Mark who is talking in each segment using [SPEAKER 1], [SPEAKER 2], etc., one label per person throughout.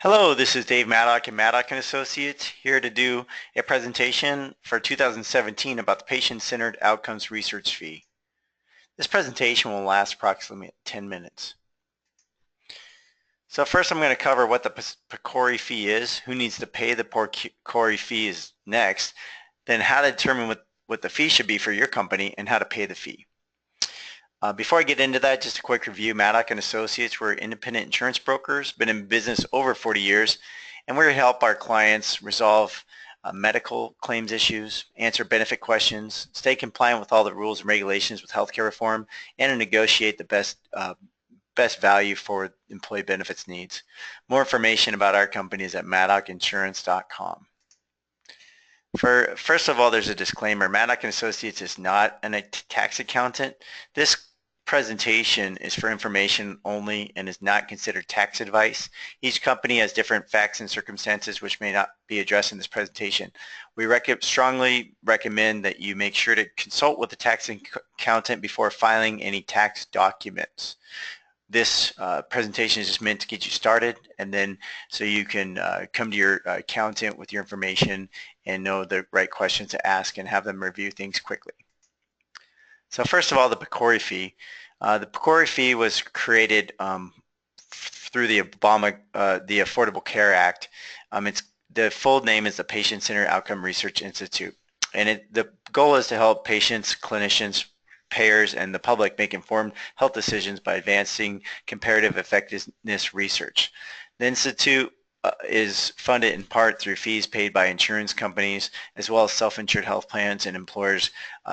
[SPEAKER 1] Hello, this is Dave Maddock and Maddock & Associates here to do a presentation for 2017 about the Patient-Centered Outcomes Research Fee. This presentation will last approximately 10 minutes. So first I'm going to cover what the PCORI fee is, who needs to pay the PCORI fee is next, then how to determine what the fee should be for your company and how to pay the fee. Before I get into that, just a quick review. Maddock & Associates, we're independent insurance brokers, been in business over 40 years, and we're here to help our clients resolve medical claims issues, answer benefit questions, stay compliant with all the rules and regulations with healthcare reform, and to negotiate the best value for employee benefits needs. More information about our company is at maddockinsurance.com. First of all, there's a disclaimer. Maddock & Associates is not a tax accountant. This presentation is for information only and is not considered tax advice. Each company has different facts and circumstances which may not be addressed in this presentation. We strongly recommend that you make sure to consult with the tax accountant before filing any tax documents. This presentation is just meant to get you started, and then so you can come to your accountant with your information and know the right questions to ask and have them review things quickly. So first of all, the PCORI fee. The PCORI fee was created through the Affordable Care Act. The full name is the Patient-Centered Outcome Research Institute, and the goal is to help patients, clinicians, payers, and the public make informed health decisions by advancing comparative effectiveness research. The Institute is funded in part through fees paid by insurance companies as well as self-insured health plans and employers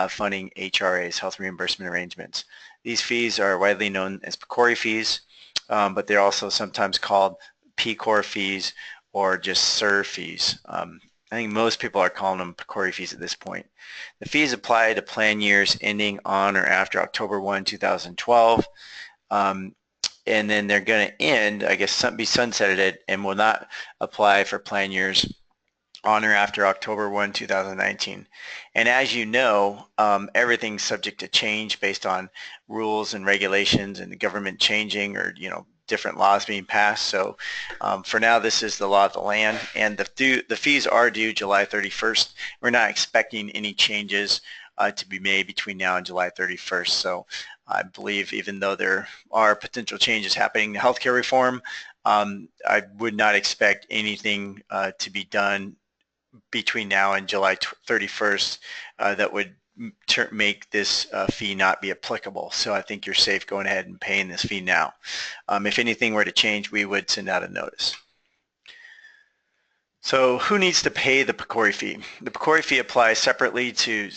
[SPEAKER 1] funding HRAs, health reimbursement arrangements. These fees are widely known as PCORI fees, but they're also sometimes called PCOR fees or just SIR fees. I think most people are calling them PCORI fees at this point. The fees apply to plan years ending on or after October 1, 2012. And then they're going to end, I guess, be sunsetted and will not apply for plan years on or after October 1, 2019. And as you know, everything's subject to change based on rules and regulations and the government changing or, different laws being passed. So for now, this is the law of the land, and the fees are due July 31st. We're not expecting any changes to be made between now and July 31st. So I believe even though there are potential changes happening in healthcare reform, I would not expect anything to be done between now and July 31st that would make this fee not be applicable. So I think you're safe going ahead and paying this fee now. If anything were to change, we would send out a notice. So who needs to pay the PCORI fee? The PCORI fee applies separately to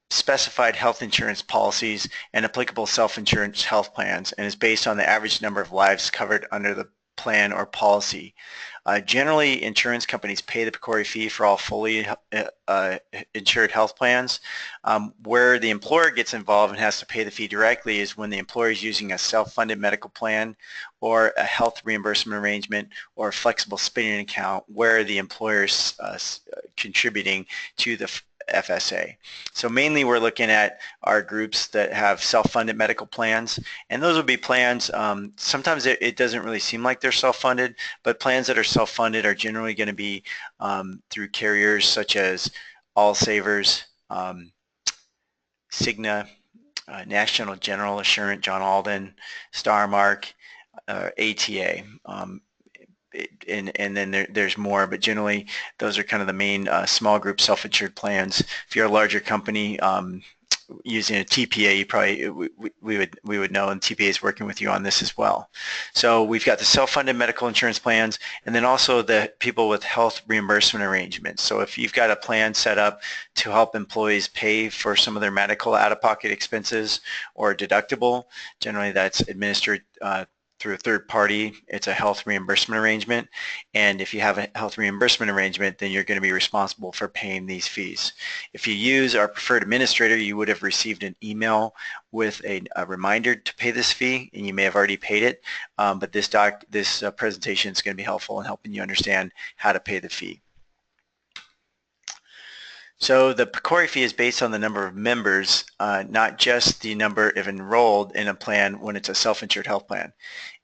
[SPEAKER 1] specified health insurance policies and applicable self-insurance health plans, and is based on the average number of lives covered under the plan or policy. Generally, insurance companies pay the PCORI fee for all fully insured health plans. Where the employer gets involved and has to pay the fee directly is when the employer is using a self-funded medical plan or a health reimbursement arrangement or a flexible spending account where the employer is contributing to the FSA. So mainly we're looking at our groups that have self-funded medical plans, and those would be plans, sometimes it doesn't really seem like they're self-funded, but plans that are self-funded are generally going to be through carriers such as All Savers, Cigna, National General Assurance, John Alden, Starmark, ATA. And then there's more, but generally those are kind of the main small group self-insured plans. If you're a larger company using a TPA, you probably we would know, and TPA is working with you on this as well. So we've got the self-funded medical insurance plans, and then also the people with health reimbursement arrangements. So if you've got a plan set up to help employees pay for some of their medical out-of-pocket expenses or deductible, generally that's administered through a third party. It's a health reimbursement arrangement, and if you have a health reimbursement arrangement, then you're going to be responsible for paying these fees. If you use our preferred administrator, you would have received an email with a reminder to pay this fee, and you may have already paid it, but this presentation is going to be helpful in helping you understand how to pay the fee. So the PCORI fee is based on the number of members, not just the number of enrolled in a plan when it's a self-insured health plan.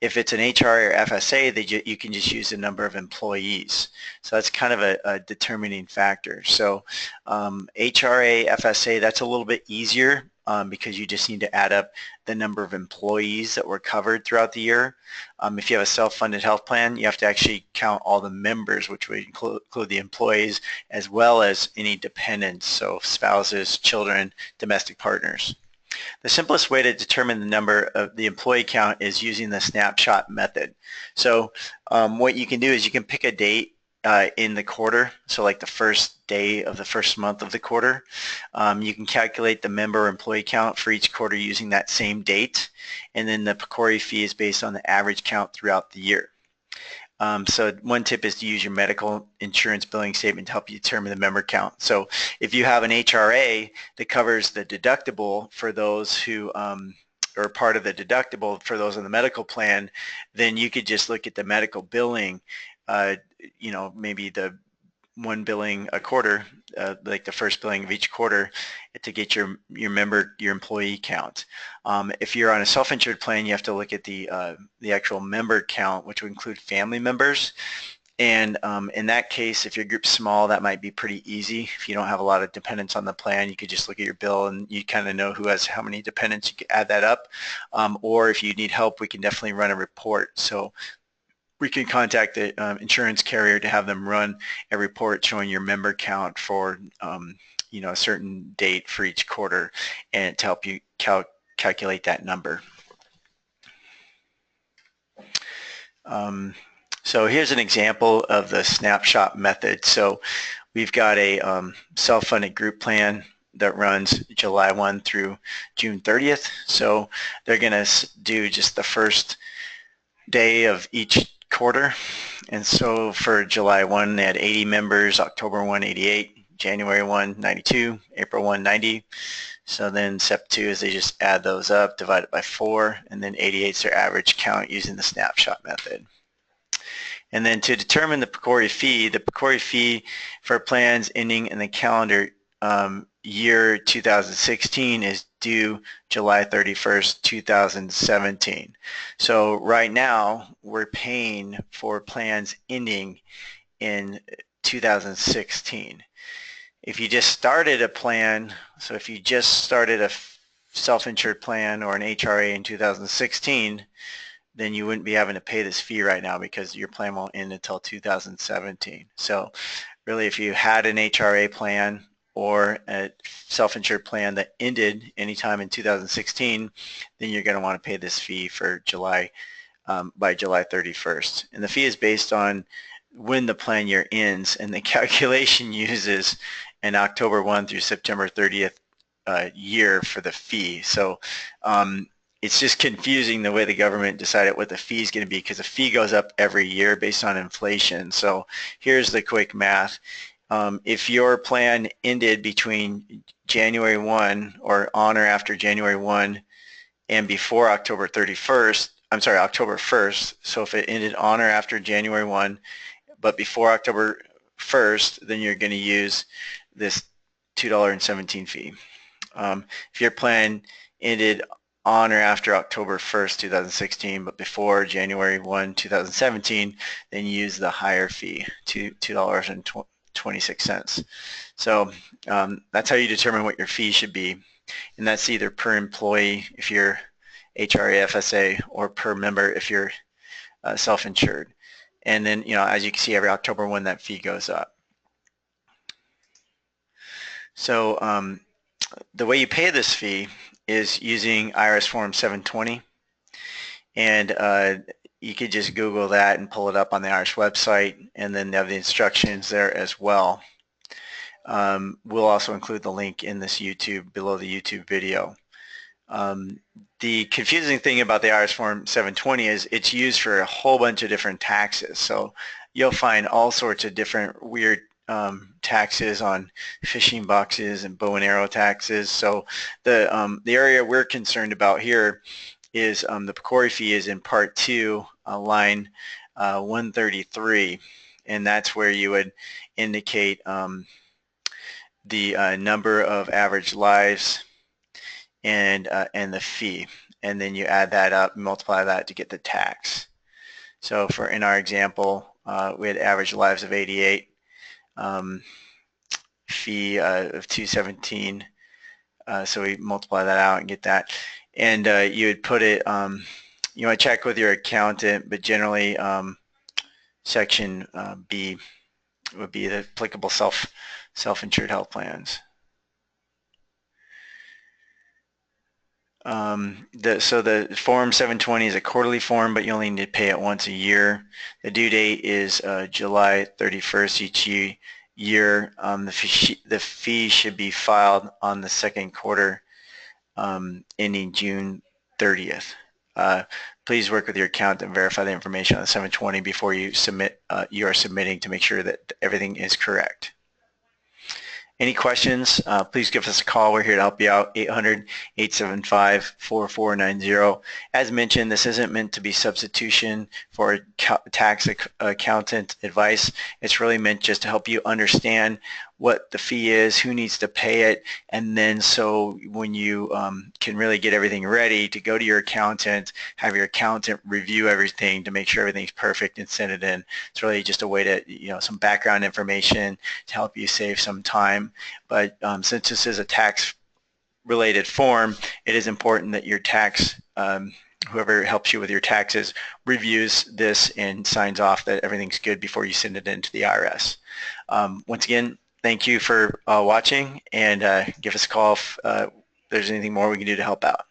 [SPEAKER 1] If it's an HRA or FSA, you can just use the number of employees. So that's kind of a determining factor. So HRA, FSA, that's a little bit easier because you just need to add up the number of employees that were covered throughout the year. If you have a self-funded health plan, you have to actually count all the members, which would include the employees as well as any dependents, so spouses, children, domestic partners. The simplest way to determine the number of the employee count is using the snapshot method. So what you can do is you can pick a date in the quarter, so like the first day of the first month of the quarter. You can calculate the member or employee count for each quarter using that same date, and then the PCORI fee is based on the average count throughout the year. So one tip is to use your medical insurance billing statement to help you determine the member count. So if you have an HRA that covers the deductible for those who or part of the deductible for those on the medical plan, then you could just look at the medical billing, you know, maybe the one billing a quarter, like the first billing of each quarter, to get your employee count. If you're on a self-insured plan, you have to look at the actual member count, which would include family members. And in that case, if your group's small, that might be pretty easy. If you don't have a lot of dependents on the plan, you could just look at your bill and you kind of know who has how many dependents. You could add that up. Or if you need help, we can definitely run a report. So we can contact the insurance carrier to have them run a report showing your member count for you know, a certain date for each quarter, and to help you calculate that number. So here's an example of the snapshot method. So we've got a self-funded group plan that runs July 1 through June 30th. So they're going to do just the first day of each quarter. And so for July 1, they had 80 members, October 1, 88, January 1, 92, April 1, 90. So then step 2 is they just add those up, divide it by 4, and then 88 is their average count using the snapshot method. And then to determine the PCORI fee for plans ending in the calendar year 2016 is due July 31st, 2017. So right now we're paying for plans ending in 2016. If you just started a plan, so if you just started a self-insured plan or an HRA in 2016, then you wouldn't be having to pay this fee right now because your plan won't end until 2017. So really, if you had an HRA plan or a self-insured plan that ended anytime in 2016, then you're going to want to pay this fee for July by July 31st. And the fee is based on when the plan year ends, and the calculation uses an October 1 through September 30th year for the fee. So it's just confusing the way the government decided what the fee is going to be, because the fee goes up every year based on inflation. So here's the quick math. If your plan ended between January 1 or on or after January 1 and before October 31st, I'm sorry, October 1st, so if it ended on or after January 1 but before October 1st, then you're going to use this $2.17 fee. If your plan ended on or after October 1st, 2016, but before January 1, 2017, then you use the higher fee, $2.26. So that's how you determine what your fee should be, and that's either per employee if you're HRA FSA or per member if you're self-insured. And then, you know, as you can see, every October 1, that fee goes up. So the way you pay this fee is using IRS Form 720, and you could just Google that and pull it up on the IRS website, and then they have the instructions there as well. We'll also include the link in this YouTube, below the YouTube video. The confusing thing about the IRS Form 720 is it's used for a whole bunch of different taxes. So you'll find all sorts of different weird taxes on fishing boxes and bow and arrow taxes. So the area we're concerned about here is the PCORI fee is in Part 2, line 133, and that's where you would indicate the number of average lives and the fee, and then you add that up and multiply that to get the tax. So for in our example, we had average lives of 88, fee of 217. So we multiply that out and get that. And you would put it, you want to check with your accountant, but generally section B would be the applicable self-insured health plans. So the Form 720 is a quarterly form, but you only need to pay it once a year. The due date is July 31st each year. The fee should be filed on the second quarter ending June 30th. Please work with your accountant and verify the information on the 720 before you submit. You are submitting to make sure that everything is correct. Any questions, please give us a call. We're here to help you out, 800-875-4490. As mentioned, this isn't meant to be substitution for tax accountant advice. It's really meant just to help you understand what the fee is, who needs to pay it, and then so when you can really get everything ready to go to your accountant, have your accountant review everything to make sure everything's perfect and send it in. It's really just a way to, some background information to help you save some time. But since this is a tax-related form, it is important that your tax, whoever helps you with your taxes, reviews this and signs off that everything's good before you send it into the IRS. Once again, thank you for watching, and give us a call if there's anything more we can do to help out.